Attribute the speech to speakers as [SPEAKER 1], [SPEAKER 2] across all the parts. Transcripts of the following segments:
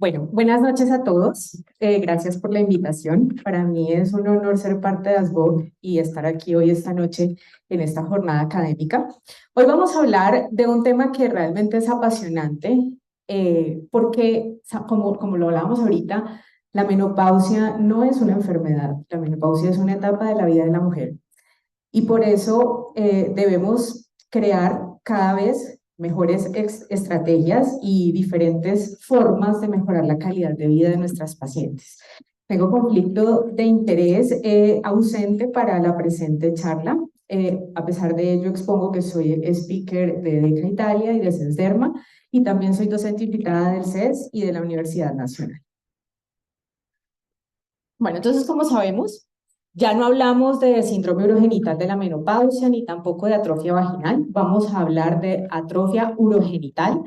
[SPEAKER 1] Bueno, buenas noches a todos. Gracias por la invitación. Para mí es un honor ser parte de ASBOC y estar aquí hoy esta noche en esta jornada académica. Hoy vamos a hablar de un tema que realmente es apasionante, porque como lo hablábamos ahorita, la menopausia no es una enfermedad, la menopausia es una etapa de la vida de la mujer y por eso debemos crear cada vez mejores estrategias y diferentes formas de mejorar la calidad de vida de nuestras pacientes. Tengo conflicto de interés ausente para la presente charla. A pesar de ello, expongo que soy speaker de DECA Italia y de CESDERMA y también soy docente invitada del CES y de la Universidad Nacional. Bueno, entonces, como sabemos, ya no hablamos de síndrome urogenital de la menopausia ni tampoco de atrofia vaginal, vamos a hablar de atrofia urogenital.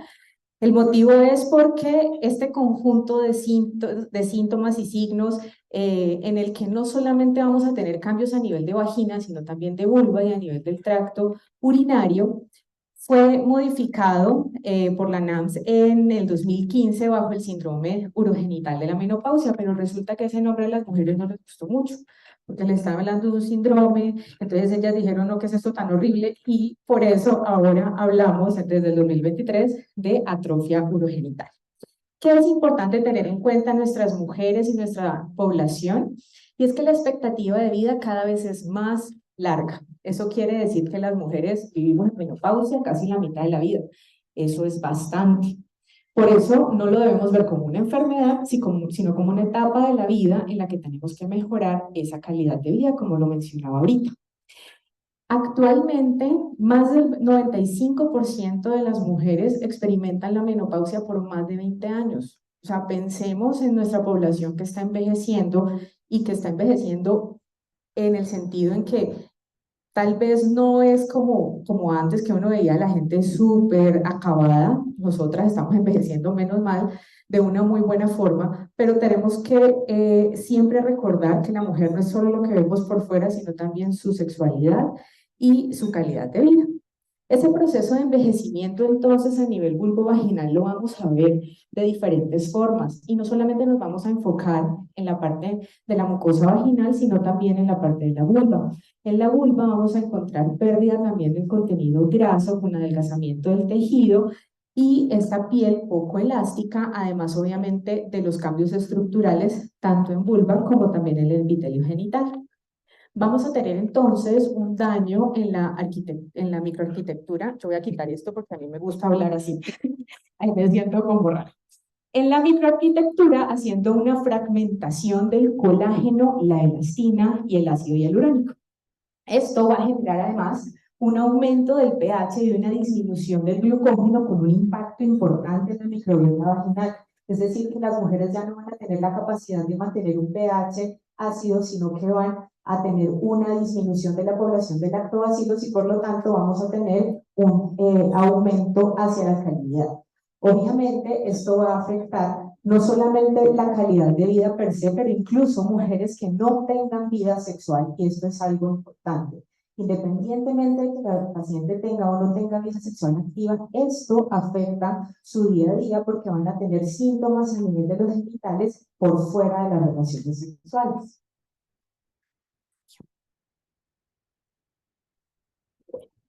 [SPEAKER 1] El motivo es porque este conjunto de síntomas y signos en el que no solamente vamos a tener cambios a nivel de vagina, sino también de vulva y a nivel del tracto urinario, fue modificado por la NAMS en el 2015 bajo el síndrome urogenital de la menopausia, pero resulta que ese nombre a las mujeres no les gustó mucho, porque le estaban hablando de un síndrome, entonces ellas dijeron, no, ¿qué es esto tan horrible? Y por eso ahora hablamos desde el 2023 de atrofia urogenital. ¿Qué es importante tener en cuenta nuestras mujeres y nuestra población? Y es que la expectativa de vida cada vez es más larga. Eso quiere decir que las mujeres vivimos en menopausia casi la mitad de la vida. Eso es bastante. Por eso no lo debemos ver como una enfermedad, sino como una etapa de la vida en la que tenemos que mejorar esa calidad de vida, como lo mencionaba ahorita. Actualmente, más del 95% de las mujeres experimentan la menopausia por más de 20 años. O sea, pensemos en nuestra población que está envejeciendo y que está envejeciendo en el sentido en que tal vez no es como antes que uno veía a la gente súper acabada. Nosotras estamos envejeciendo menos mal, de una muy buena forma, pero tenemos que siempre recordar que la mujer no es solo lo que vemos por fuera, sino también su sexualidad y su calidad de vida. Ese proceso de envejecimiento entonces a nivel vulvovaginal lo vamos a ver de diferentes formas y no solamente nos vamos a enfocar en la parte de la mucosa vaginal, sino también en la parte de la vulva. En la vulva vamos a encontrar pérdida también del contenido graso con adelgazamiento del tejido y esta piel poco elástica, además obviamente de los cambios estructurales tanto en vulva como también en el epitelio genital. Vamos a tener entonces un daño en la microarquitectura. Yo voy a quitar esto porque a mí me gusta hablar así. Ahí me siento como raro. En la microarquitectura, haciendo una fragmentación del colágeno, la elastina y el ácido hialurónico. Esto va a generar además un aumento del pH y una disminución del glucógeno con un impacto importante en la microbiota vaginal. Es decir, que las mujeres ya no van a tener la capacidad de mantener un pH ácido, sino que van a tener una disminución de la población de lactobacilos y por lo tanto vamos a tener un aumento hacia la calidad. Obviamente esto va a afectar no solamente la calidad de vida per se, pero incluso mujeres que no tengan vida sexual, y esto es algo importante. Independientemente de que la paciente tenga o no tenga vida sexual activa, esto afecta su día a día porque van a tener síntomas a nivel de los genitales por fuera de las relaciones sexuales.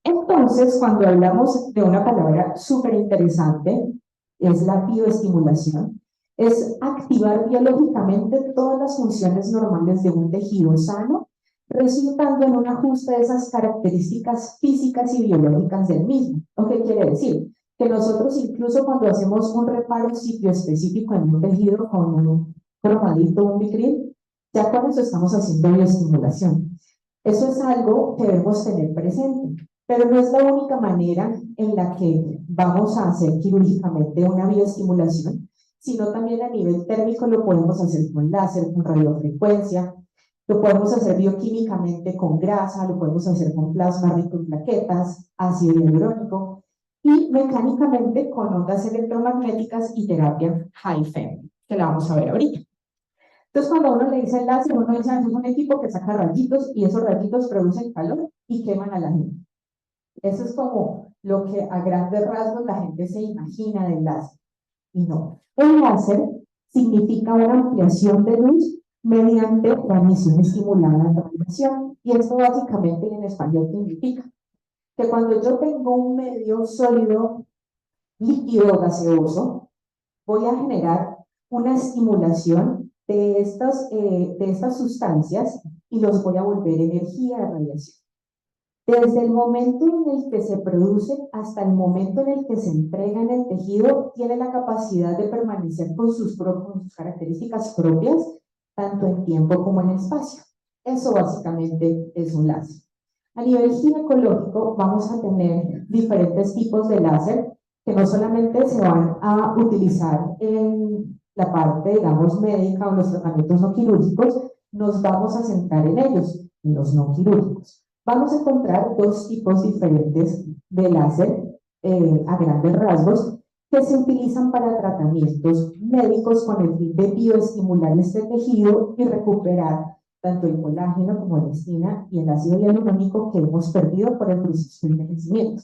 [SPEAKER 1] Entonces, cuando hablamos de una palabra súper interesante, es la bioestimulación, es activar biológicamente todas las funciones normales de un tejido sano, resultando en un ajuste de esas características físicas y biológicas del mismo. ¿Lo que quiere decir? Que nosotros incluso cuando hacemos un reparo sitio específico en un tejido con un cromadito o un bicril, ya con eso estamos haciendo bioestimulación. Eso es algo que debemos tener presente. Pero no es la única manera en la que vamos a hacer quirúrgicamente una bioestimulación, sino también a nivel térmico lo podemos hacer con láser, con radiofrecuencia, lo podemos hacer bioquímicamente con grasa, lo podemos hacer con plasma rico en plaquetas, ácido hialurónico y mecánicamente con ondas electromagnéticas y terapia HIFEM, que la vamos a ver ahorita. Entonces, cuando uno le dice el láser, uno dice, es un equipo que saca rayitos y esos rayitos producen calor y queman a la gente. Eso es como lo que a grandes rasgos la gente se imagina del láser. Y no. El láser significa una ampliación de luz mediante la emisión estimulada de radiación. Y esto básicamente en español significa que cuando yo tengo un medio sólido, líquido o gaseoso, voy a generar una estimulación de estas sustancias y los voy a volver energía de radiación. Desde el momento en el que se produce hasta el momento en el que se entrega en el tejido, tiene la capacidad de permanecer con sus características propias, tanto en tiempo como en espacio. Eso básicamente es un láser. A nivel ginecológico vamos a tener diferentes tipos de láser que no solamente se van a utilizar en la parte, digamos, médica o los tratamientos no quirúrgicos, nos vamos a centrar en ellos, en los no quirúrgicos. Vamos a encontrar dos tipos diferentes de láser a grandes rasgos que se utilizan para tratamientos médicos con el fin de bioestimular este tejido y recuperar tanto el colágeno como la elastina y el ácido hialurónico que hemos perdido por el proceso de envejecimiento.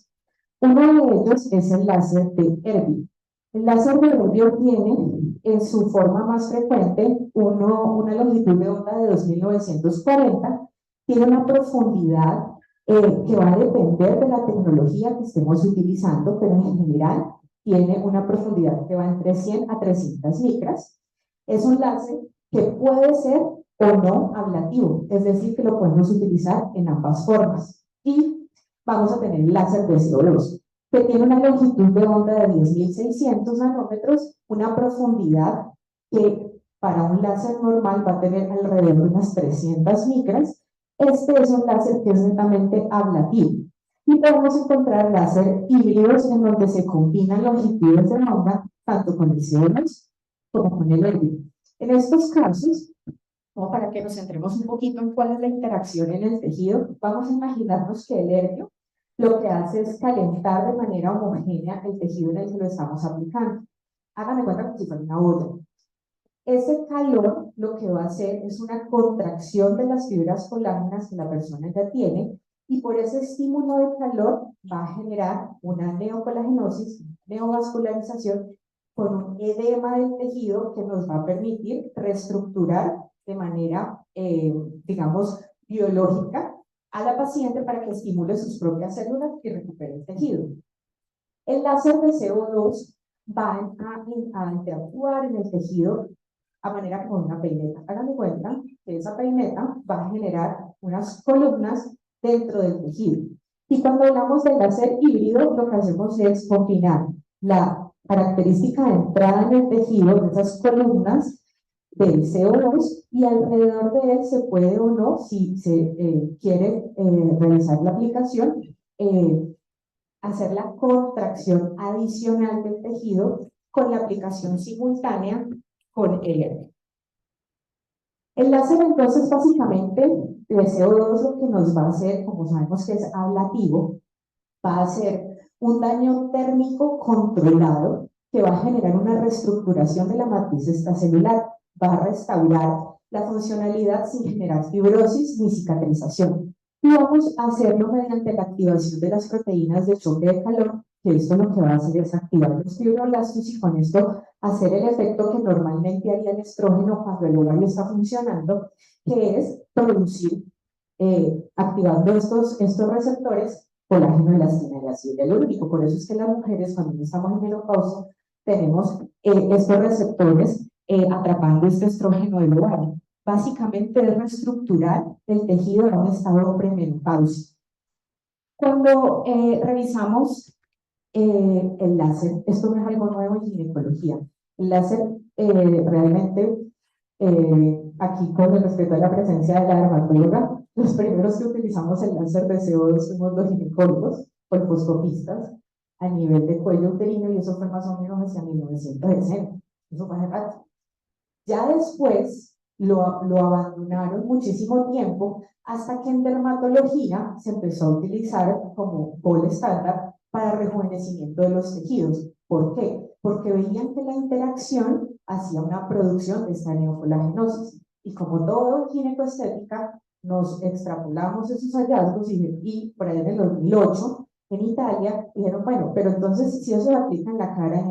[SPEAKER 1] Uno de ellos es el láser de Erbil. El láser de Erbil tiene en su forma más frecuente una longitud de onda de 2940, tiene una profundidad que va a depender de la tecnología que estemos utilizando, pero en general tiene una profundidad que va entre 100 a 300 micras. Es un láser que puede ser o no ablativo, es decir, que lo podemos utilizar en ambas formas. Y vamos a tener el láser de CO2, que tiene una longitud de onda de 10.600 nanómetros, una profundidad que para un láser normal va a tener alrededor de unas 300 micras. Este es un láser que es netamente ablativo. Y podemos encontrar láser híbridos en donde se combinan longitudes de onda tanto con el CO2 como con el helio. En estos casos, como para que nos centremos un poquito en cuál es la interacción en el tejido, vamos a imaginarnos que el helio lo que hace es calentar de manera homogénea el tejido en el que lo estamos aplicando. Háganme cuenta como si fuera una olla. Ese calor lo que va a hacer es una contracción de las fibras colágenas que la persona ya tiene y por ese estímulo de calor va a generar una neocolagenosis, neovascularización con un edema del tejido que nos va a permitir reestructurar de manera, digamos, biológica a la paciente para que estimule sus propias células y recupere el tejido. El láser de CO2 va a interactuar en el tejido a manera como una peineta. Hagan de cuenta que esa peineta va a generar unas columnas dentro del tejido. Y cuando hablamos del láser híbrido, lo que hacemos es combinar la característica de entrada en el tejido de esas columnas del CO2 y alrededor de él se puede o no, si se quiere realizar la aplicación, hacer la contracción adicional del tejido con la aplicación simultánea con el aire. El láser entonces básicamente de CO2 lo que nos va a hacer, como sabemos que es ablativo, va a hacer un daño térmico controlado que va a generar una reestructuración de la matriz extracelular, va a restaurar la funcionalidad sin generar fibrosis ni cicatrización. Y vamos a hacerlo mediante la activación de las proteínas de choque de calor, que esto lo que va a hacer es activar los fibroblastos y con esto hacer el efecto que normalmente haría el estrógeno cuando el ovario está funcionando, que es producir, activando estos receptores, colágeno, elastina y ácido hialurónico. Por eso es que las mujeres, cuando no estamos en menopausia, tenemos estos receptores atrapando este estrógeno del ovario. Básicamente es reestructurar el tejido en un estado premenopausia. Cuando revisamos el láser, esto no es algo nuevo en ginecología. El láser realmente, aquí con el respeto a la presencia de la dermatóloga, los primeros que utilizamos el láser de CO2 fuimos los ginecólogos, colposcopistas, a nivel de cuello uterino, y eso fue más o menos hacia 1960. Eso fue hace rato. Ya después lo abandonaron muchísimo tiempo hasta que en dermatología se empezó a utilizar como gol estándar para rejuvenecimiento de los tejidos. ¿Por qué? Porque veían que la interacción hacía una producción de esta neocolagenosis. Y como todo en ginecoestética, nos extrapolamos esos hallazgos y por ahí en el 2008 en Italia, dijeron, bueno, pero entonces si eso se aplica en la cara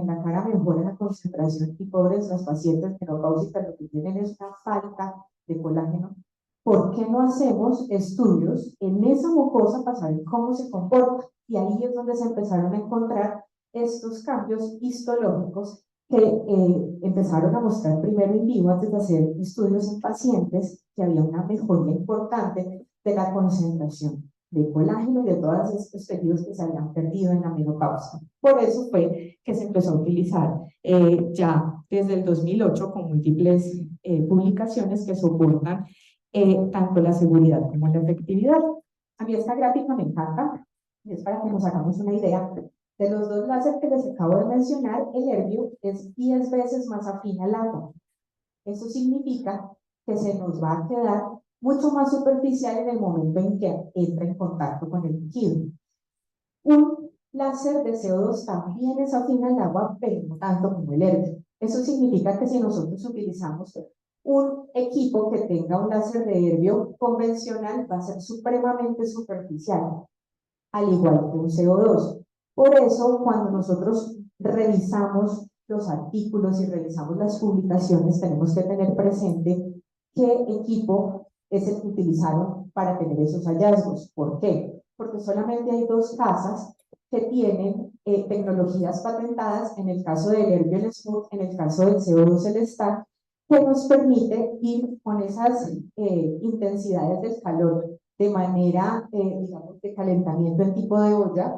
[SPEAKER 1] mejora la concentración y pobres las pacientes menopáusicas lo que tienen es una falta de colágeno. ¿Por qué no hacemos estudios en esa mucosa para saber cómo se comporta? Y ahí es donde se empezaron a encontrar estos cambios histológicos que empezaron a mostrar primero en vivo antes de hacer estudios en pacientes que había una mejoría importante de la concentración de colágeno y de todos estos tejidos que se habían perdido en la menopausia. Por eso fue que se empezó a utilizar ya desde el 2008 con múltiples publicaciones que soportan tanto la seguridad como la efectividad. A mí esta gráfica me encanta, y es para que nos hagamos una idea. De los dos láser que les acabo de mencionar, el Erbio es 10 veces más afín al agua. Eso significa que se nos va a quedar mucho más superficial en el momento en que entra en contacto con el líquido. Un láser de CO2 también es afín al agua, pero no tanto como el Erbio. Eso significa que si nosotros utilizamos un equipo que tenga un láser de Erbio convencional, va a ser supremamente superficial, al igual que un CO2. Por eso, cuando nosotros revisamos los artículos y revisamos las publicaciones, tenemos que tener presente qué equipo es el que utilizaron para tener esos hallazgos. ¿Por qué? Porque solamente hay dos casas que tienen tecnologías patentadas, en el caso del Erbio el Smooth, en el caso del CO2 el Stack, que nos permite ir con esas intensidades del calor de manera, digamos, de calentamiento en tipo de olla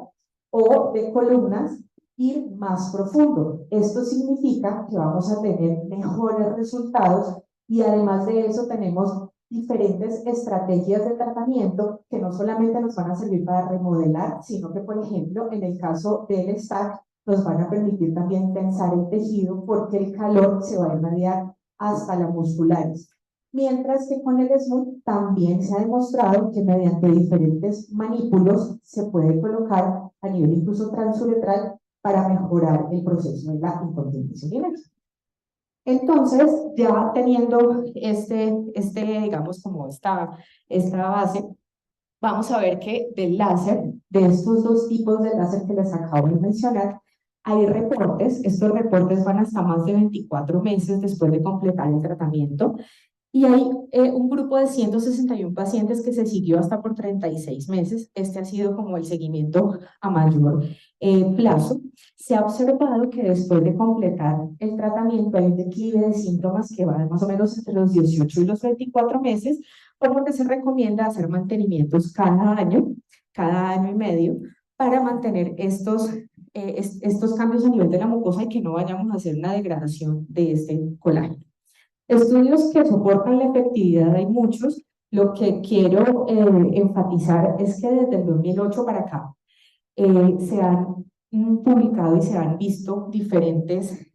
[SPEAKER 1] o de columnas, ir más profundo. Esto significa que vamos a tener mejores resultados y además de eso tenemos diferentes estrategias de tratamiento que no solamente nos van a servir para remodelar, sino que, por ejemplo, en el caso del stack, nos van a permitir también tensar el tejido porque el calor se va a irradiar hasta la musculares. Mientras que con el Smooth también se ha demostrado que mediante diferentes manípulos se puede colocar a nivel incluso transuretral para mejorar el proceso de la incontinencia urinaria. Entonces, ya teniendo digamos, como esta base, vamos a ver que del láser, de estos dos tipos de láser que les acabo de mencionar, hay reportes. Estos reportes van hasta más de 24 meses después de completar el tratamiento. Y hay un grupo de 161 pacientes que se siguió hasta por 36 meses. Este ha sido como el seguimiento a mayor plazo. Se ha observado que después de completar el tratamiento hay un declive de síntomas que va más o menos entre los 18 y los 24 meses, por lo que se recomienda hacer mantenimientos cada año y medio, para mantener estos cambios a nivel de la mucosa y que no vayamos a hacer una degradación de este colágeno. Estudios que soportan la efectividad hay muchos. Lo que quiero enfatizar es que desde el 2008 para acá se han publicado y se han visto diferentes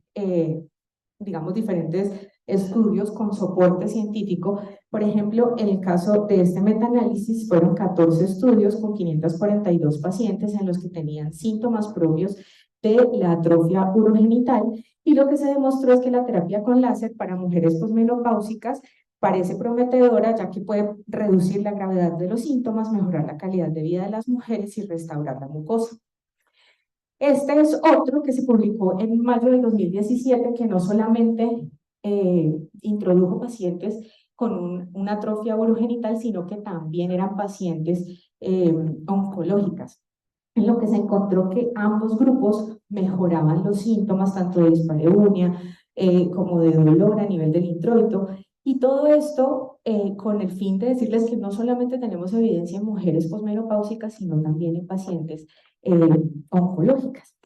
[SPEAKER 1] estudios con soporte científico. Por ejemplo, en el caso de este metaanálisis fueron 14 estudios con 542 pacientes en los que tenían síntomas propios de la atrofia urogenital, y lo que se demostró es que la terapia con láser para mujeres posmenopáusicas parece prometedora, ya que puede reducir la gravedad de los síntomas, mejorar la calidad de vida de las mujeres y restaurar la mucosa. Este es otro que se publicó en mayo de 2017, que no solamente introdujo pacientes con una atrofia urogenital, sino que también eran pacientes oncológicas, en lo que se encontró que ambos grupos mejoraban los síntomas tanto de dispareunia como de dolor a nivel del introito, y todo esto con el fin de decirles que no solamente tenemos evidencia en mujeres posmenopáusicas, sino también en pacientes oncológicas.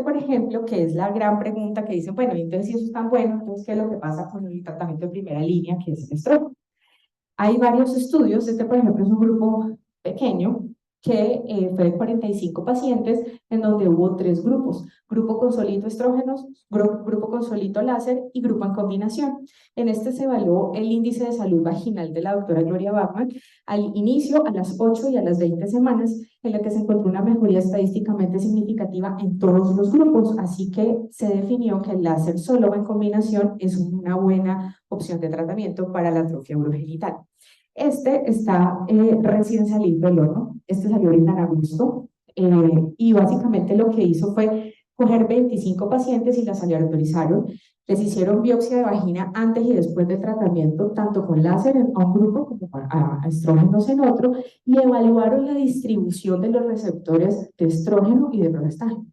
[SPEAKER 1] Por ejemplo, que es la gran pregunta que dicen, bueno, entonces si eso es tan bueno, entonces ¿qué es lo que pasa con el tratamiento de primera línea, que es el estrógeno? Hay varios estudios. Por ejemplo, es un grupo pequeño que fue de 45 pacientes, en donde hubo 3 grupos: grupo con solito estrógenos, grupo con solito láser y grupo en combinación. En este se evaluó el índice de salud vaginal de la doctora Gloria Bachman al inicio, a las 8 y a las 20 semanas, en la que se encontró una mejoría estadísticamente significativa en todos los grupos, así que se definió que el láser solo en combinación es una buena opción de tratamiento para la atrofia urogenital. Este está recién salido del horno. Este salió ahorita en agosto. y básicamente lo que hizo fue coger 25 pacientes y las aleatorizaron, les hicieron biopsia de vagina antes y después del tratamiento, tanto con láser a un grupo como a estrógenos en otro, y evaluaron la distribución de los receptores de estrógeno y de progestágeno.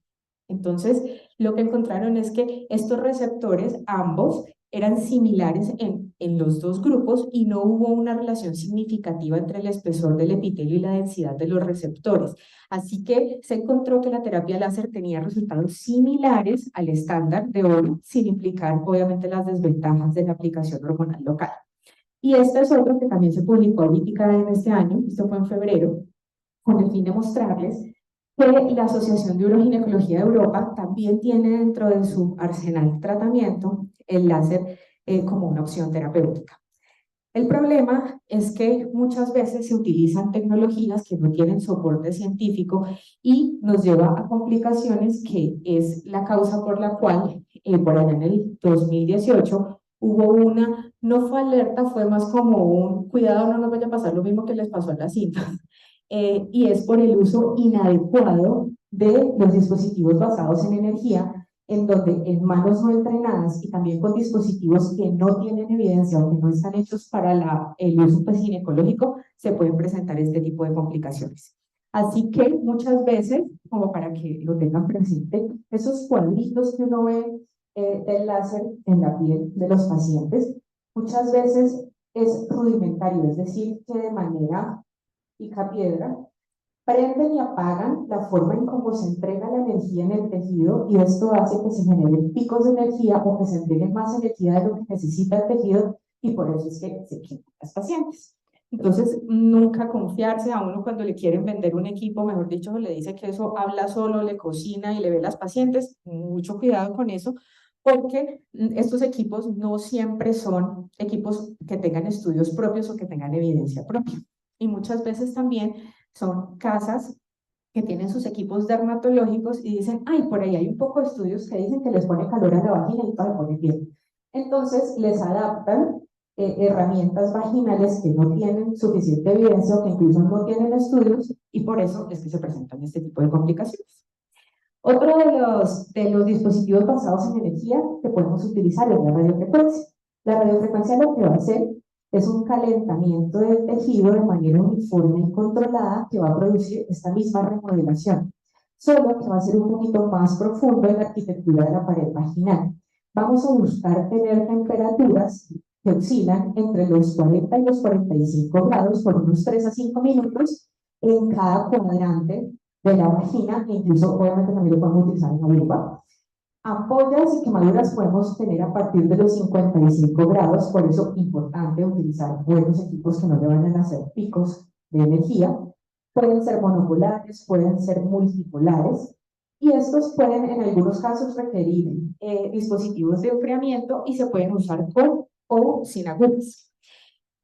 [SPEAKER 1] Entonces, lo que encontraron es que estos receptores, ambos, eran similares en los dos grupos y no hubo una relación significativa entre el espesor del epitelio y la densidad de los receptores. Así que se encontró que la terapia láser tenía resultados similares al estándar de oro, sin implicar obviamente las desventajas de la aplicación hormonal local. Y este es otro que también se publicó ahorita en este año, esto fue en febrero, con el fin de mostrarles que la Asociación de Uroginecología de Europa también tiene dentro de su arsenal de tratamiento el láser como una opción terapéutica. El problema es que muchas veces se utilizan tecnologías que no tienen soporte científico y nos lleva a complicaciones, que es la causa por la cual por allá en el 2018 hubo una, no fue alerta, fue más como un cuidado, no nos vaya a pasar lo mismo que les pasó a la cinta, y es por el uso inadecuado de los dispositivos basados en energía, en donde en manos no entrenadas y también con dispositivos que no tienen evidencia o que no están hechos para el uso ginecológico, se pueden presentar este tipo de complicaciones. Así que muchas veces, como para que lo tengan presente, esos cuadritos que uno ve del láser en la piel de los pacientes, muchas veces es rudimentario, es decir, que de manera picapiedra, prenden y apagan la forma en cómo se entrega la energía en el tejido, y esto hace que se generen picos de energía o que se entregue más energía de lo que necesita el tejido, y por eso es que se quitan las pacientes. Entonces, nunca confiarse a uno cuando le quieren vender un equipo, mejor dicho, le dice que eso habla solo, le cocina y le ve las pacientes. Mucho cuidado con eso, porque estos equipos no siempre son equipos que tengan estudios propios o que tengan evidencia propia. Y muchas veces también son casas que tienen sus equipos dermatológicos y dicen, ay, por ahí hay un poco de estudios que dicen que les pone calor a la vagina y todo le pone bien. Entonces les adaptan herramientas vaginales que no tienen suficiente evidencia o que incluso no tienen estudios, y por eso es que se presentan este tipo de complicaciones. Otro de los dispositivos basados en energía que podemos utilizar es la radiofrecuencia. La radiofrecuencia lo que va a hacer es un calentamiento del tejido de manera uniforme y controlada, que va a producir esta misma remodelación, solo que va a ser un poquito más profundo en la arquitectura de la pared vaginal. Vamos a buscar tener temperaturas que oscilan entre los 40 y los 45 grados por unos 3 a 5 minutos en cada cuadrante de la vagina, e incluso obviamente también lo podemos utilizar en la vulva. Ampollas y quemaduras podemos tener a partir de los 55 grados, por eso es importante utilizar buenos equipos que no le vayan a hacer picos de energía. Pueden ser monopolares, pueden ser multipolares, y estos pueden en algunos casos requerir dispositivos de enfriamiento y se pueden usar con o sin agujas.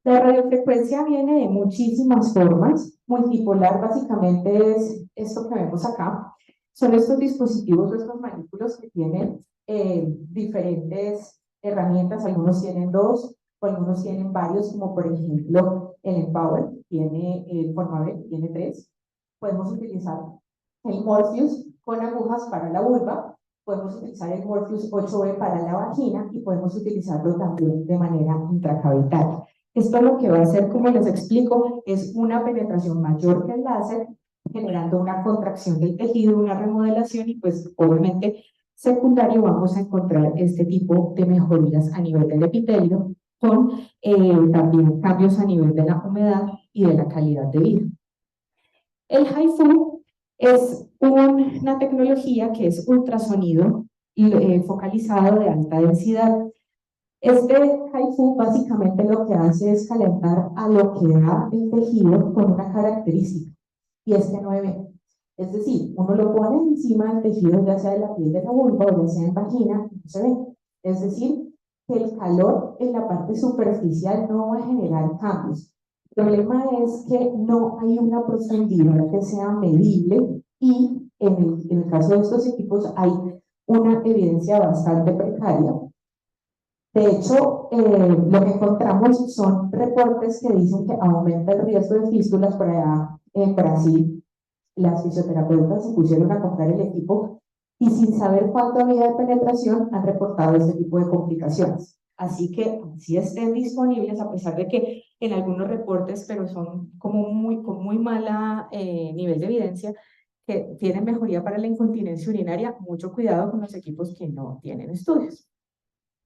[SPEAKER 1] La radiofrecuencia viene de muchísimas formas. Multipolar básicamente es esto que vemos acá. Son estos dispositivos, estos manípulos que tienen diferentes herramientas. Algunos tienen dos, o algunos tienen varios, como por ejemplo el Empower, tiene el Formabel, tiene tres. Podemos utilizar el Morpheus con agujas para la vulva. Podemos utilizar el Morpheus 8B para la vagina y podemos utilizarlo también de manera intracavital. Esto lo que va a hacer, como les explico, es una penetración mayor que el láser, generando una contracción del tejido, una remodelación, y pues obviamente secundario vamos a encontrar este tipo de mejorías a nivel del epitelio, con también cambios a nivel de la humedad y de la calidad de vida. El HIFU es una tecnología que es ultrasonido focalizado de alta densidad. Este HIFU básicamente lo que hace es calentar a lo que da el tejido con una característica, y es que no ve. Es decir, uno lo pone encima del tejido, ya sea de la piel de la vulva o ya sea en vagina, y no se ve. Es decir, que el calor en la parte superficial no va a generar cambios. El problema es que no hay una profundidad que sea medible, y en el caso de estos equipos hay una evidencia bastante precaria. De hecho, lo que encontramos son reportes que dicen que aumenta el riesgo de fístulas por allá en Brasil,
[SPEAKER 2] las fisioterapeutas se pusieron a comprar el equipo y sin saber cuánto había de penetración han reportado este tipo de complicaciones. Así que si estén disponibles, a pesar de que en algunos reportes, pero son como con muy mala nivel de evidencia, que tienen mejoría para la incontinencia urinaria, mucho cuidado con los equipos que no tienen estudios.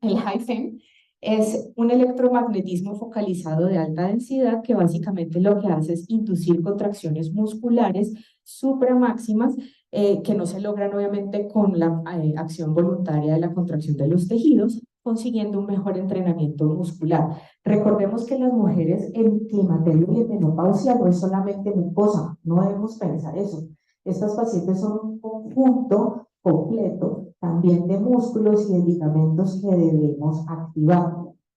[SPEAKER 2] El HIFEM es un electromagnetismo focalizado de alta densidad que básicamente lo que hace es inducir contracciones musculares supramáximas que no se logran obviamente con la acción voluntaria de la contracción de los tejidos, consiguiendo un mejor entrenamiento muscular. Recordemos que las mujeres en climaterio y en menopausia no es solamente mucosa, no debemos pensar eso. Estas pacientes son un conjunto completo también de músculos y de ligamentos que debemos activar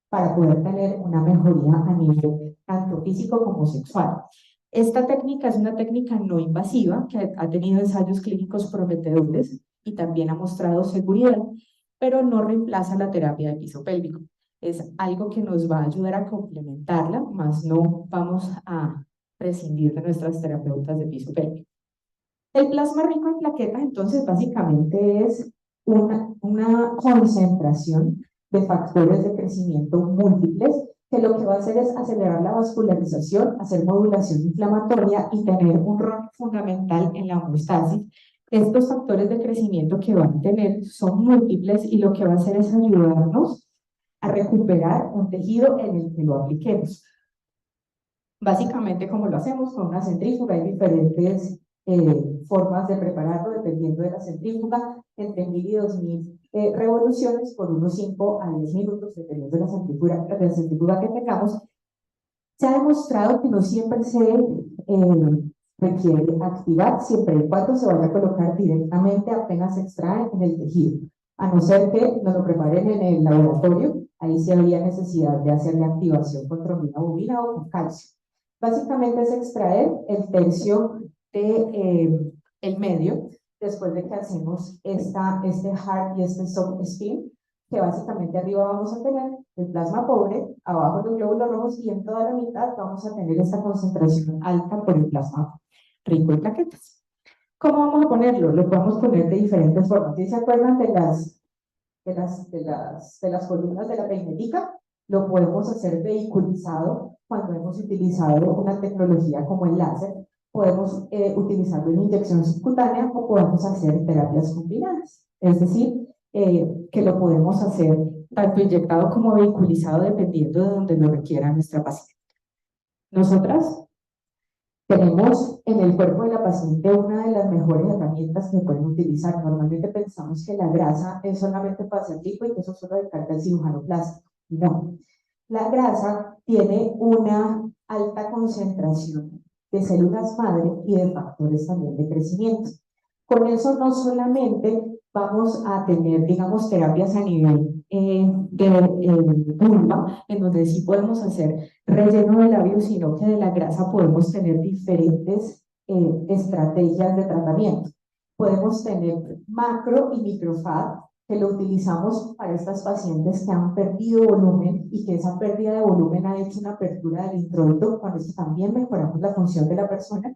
[SPEAKER 2] para poder tener una mejoría a nivel tanto físico como sexual. Esta técnica es una técnica no invasiva que ha tenido ensayos clínicos prometedores y también ha mostrado seguridad, pero no reemplaza la terapia de piso pélvico. Es algo que nos va a ayudar a complementarla, más no vamos a prescindir de nuestras terapeutas de piso pélvico. El plasma rico en plaquetas, entonces, básicamente es una concentración de factores de crecimiento múltiples que lo que va a hacer es acelerar la vascularización, hacer modulación inflamatoria y tener un rol fundamental en la homeostasis. Estos factores de crecimiento que van a tener son múltiples y lo que va a hacer es ayudarnos a recuperar un tejido en el que lo apliquemos. Básicamente, como lo hacemos con una centrífuga, hay diferentes formas de prepararlo dependiendo de la centrífuga, entre 1000 y 2000 revoluciones por unos 5 a 10 minutos, dependiendo de la centrífuga que tengamos. Se ha demostrado que no siempre se requiere activar, siempre y cuando se vaya a colocar directamente apenas se extrae en el tejido. A no ser que nos lo preparen en el laboratorio, ahí sí habría necesidad de hacerle activación con trombina bovina o con calcio. Básicamente es extraer el tercio de el medio, después de que hacemos este hard y este soft spin, que básicamente arriba vamos a tener el plasma pobre, abajo los glóbulos rojos y en toda la mitad vamos a tener esta concentración alta por el plasma rico en plaquetas. ¿Cómo vamos a ponerlo? Lo podemos poner de diferentes formas. ¿Sí se acuerdan de las columnas de la peinetica? Lo podemos hacer vehiculizado cuando hemos utilizado una tecnología como el láser. Podemos utilizarlo en inyección subcutánea o podemos hacer terapias combinadas. Es decir, que lo podemos hacer tanto inyectado como vehiculizado dependiendo de donde lo requiera nuestra paciente. Nosotras tenemos en el cuerpo de la paciente una de las mejores herramientas que pueden utilizar. Normalmente pensamos que la grasa es solamente pasatiempo y que eso solo descarga el cirujano plástico. No, la grasa tiene una alta concentración de células madre y de factores también de crecimiento. Con eso no solamente vamos a tener, digamos, terapias a nivel de vulva, en donde sí podemos hacer relleno de labios, sino que de la grasa podemos tener diferentes estrategias de tratamiento. Podemos tener macro y microfat, que lo utilizamos para estas pacientes que han perdido volumen y que esa pérdida de volumen ha hecho una apertura del introito, con eso también mejoramos la función de la persona.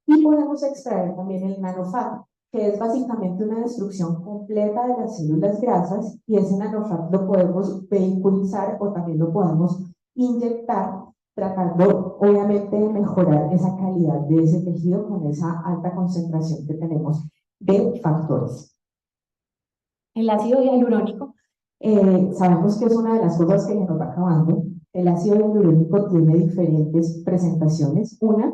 [SPEAKER 2] Y podemos extraer también el nanofat, que es básicamente una destrucción completa de las células grasas, y ese nanofat lo podemos vehiculizar o también lo podemos inyectar, tratando obviamente de mejorar esa calidad de ese tejido con esa alta concentración que tenemos de factores. El ácido hialurónico, sabemos que es una de las cosas que se nos va acabando. El ácido hialurónico tiene diferentes presentaciones. Una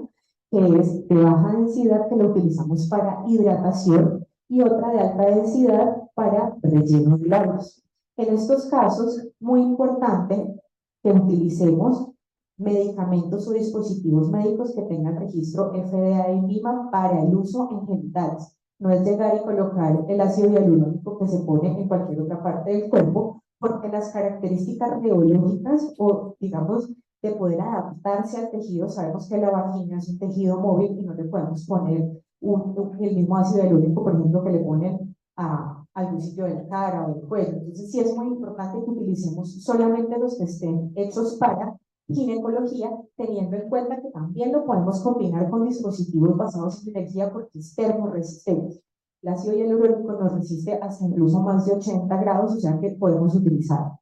[SPEAKER 2] que es de baja densidad, que lo utilizamos para hidratación, y otra de alta densidad para relleno de labios. En estos casos, muy importante que utilicemos medicamentos o dispositivos médicos que tengan registro FDA y INVIMA para el uso en genitales. No es llegar y colocar el ácido hialurónico que se pone en cualquier otra parte del cuerpo, porque las características reológicas o, digamos, de poder adaptarse al tejido, sabemos que la vagina es un tejido móvil y no le podemos poner el mismo ácido hialurónico, por ejemplo, que le ponen a algún sitio de la cara o del cuello. Entonces, sí es muy importante que utilicemos solamente los que estén hechos para ginecología, teniendo en cuenta que también lo podemos combinar con dispositivos basados en energía porque es termoresistente. El ácido hialurónico nos resiste hasta incluso más de 80 grados, o sea que podemos utilizar.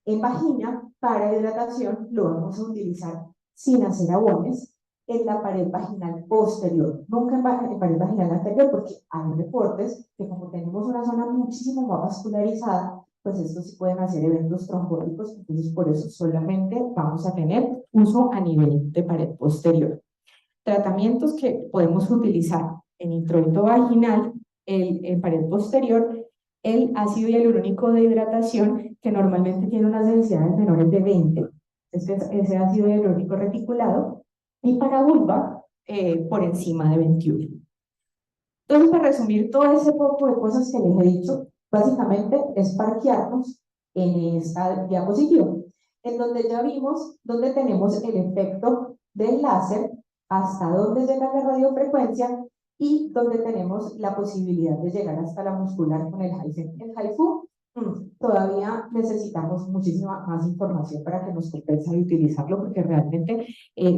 [SPEAKER 2] En vagina, para hidratación, lo vamos a utilizar sin hacer abones en la pared vaginal posterior, nunca en pared vaginal anterior, porque hay reportes que como tenemos una zona muchísimo más vascularizada, pues estos sí pueden hacer eventos trombóticos, entonces por eso solamente vamos a tener uso a nivel de pared posterior. Tratamientos que podemos utilizar en introito vaginal, en pared posterior, el ácido hialurónico de hidratación, que normalmente tiene unas densidades menores de 20, ese ácido hialurónico reticulado, y para vulva, por encima de 21. Entonces, para resumir todo ese poco de cosas que les he dicho, básicamente es parquearnos en esta diapositiva, en donde ya vimos dónde tenemos el efecto del láser, hasta dónde llega la radiofrecuencia y dónde tenemos la posibilidad de llegar hasta la muscular con el HIFU. El HIFU todavía necesitamos muchísima más información para que nos compense de utilizarlo porque realmente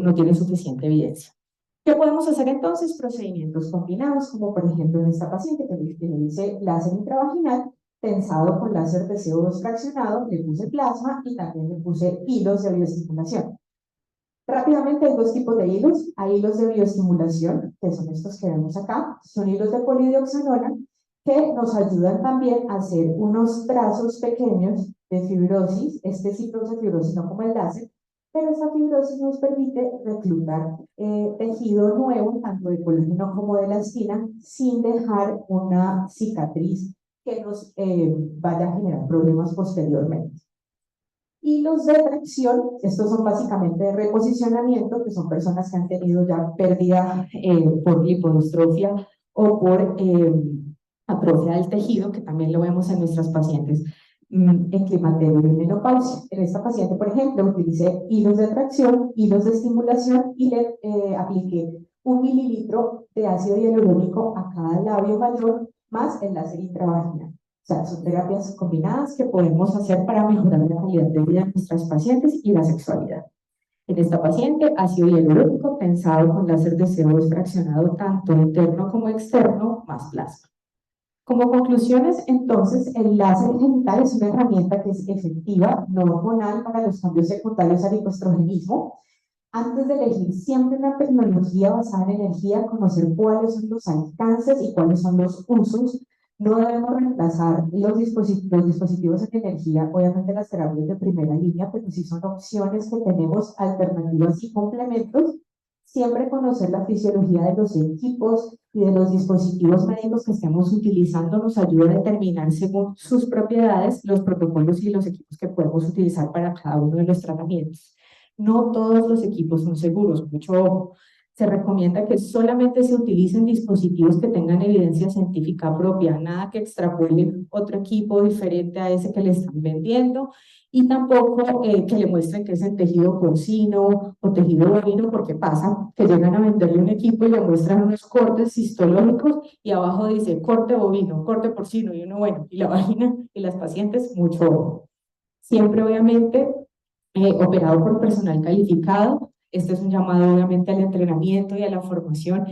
[SPEAKER 2] no tiene suficiente evidencia. ¿Qué podemos hacer entonces? Procedimientos combinados, como por ejemplo en esta paciente que le hice láser intravaginal, tensado con láser de CO2 fraccionado, le puse plasma y también le puse hilos de bioestimulación. Rápidamente hay dos tipos de hilos. Hay hilos de bioestimulación, que son estos que vemos acá, son hilos de polidioxanona, que nos ayudan también a hacer unos trazos pequeños de fibrosis, este sí produce fibrosis, no como el láser, pero esa fibrosis nos permite reclutar tejido nuevo, tanto de colágeno como de elastina, sin dejar una cicatriz que nos vaya a generar problemas posteriormente. Hilos de tracción, estos son básicamente de reposicionamiento, que son personas que han tenido ya pérdida por lipodistrofia o por atrofia del tejido, que también lo vemos en nuestras pacientes en climaterio y menopausia. En esta paciente, por ejemplo, utilicé hilos de tracción, hilos de estimulación y le apliqué 1 mililitro de ácido hialurónico a cada labio mayor más el láser intravaginal. O sea, son terapias combinadas que podemos hacer para mejorar la calidad de vida de nuestras pacientes y la sexualidad. En esta paciente, ácido hialurónico pensado con láser de CO2 fraccionado tanto interno como externo, más plasma. Como conclusiones, entonces, el láser genital es una herramienta que es efectiva, no hormonal, para los cambios secundarios al hipoestrogenismo. Antes de elegir siempre una tecnología basada en energía, conocer cuáles son los alcances y cuáles son los usos. No debemos reemplazar los dispositivos en energía, obviamente las terapias de primera línea, pero sí son opciones que tenemos, alternativas y complementos. Siempre conocer la fisiología de los equipos y de los dispositivos médicos que estemos utilizando nos ayuda a determinar según sus propiedades los protocolos y los equipos que podemos utilizar para cada uno de los tratamientos. No todos los equipos son seguros, mucho ojo. Se recomienda que solamente se utilicen dispositivos que tengan evidencia científica propia, nada que extrapole otro equipo diferente a ese que le están vendiendo, y tampoco que le muestren que es el tejido porcino o tejido bovino, porque pasa que llegan a venderle un equipo y le muestran unos cortes histológicos y abajo dice corte bovino, corte porcino, y uno, bueno, y la vagina y las pacientes, mucho ojo. Siempre, obviamente, operado por personal calificado. Este es un llamado obviamente al entrenamiento y a la formación,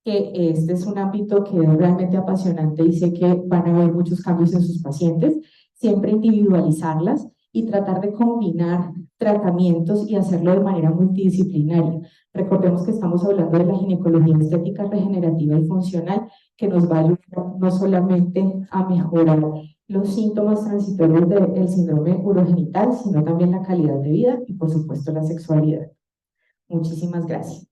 [SPEAKER 2] que este es un ámbito que es realmente apasionante y sé que van a haber muchos cambios en sus pacientes. Siempre individualizarlas y tratar de combinar tratamientos y hacerlo de manera multidisciplinaria. Recordemos que estamos hablando de la ginecología estética regenerativa y funcional, que nos va a ayudar no solamente a mejorar los síntomas transitorios del síndrome urogenital, sino también la calidad de vida y por supuesto la sexualidad. Muchísimas gracias.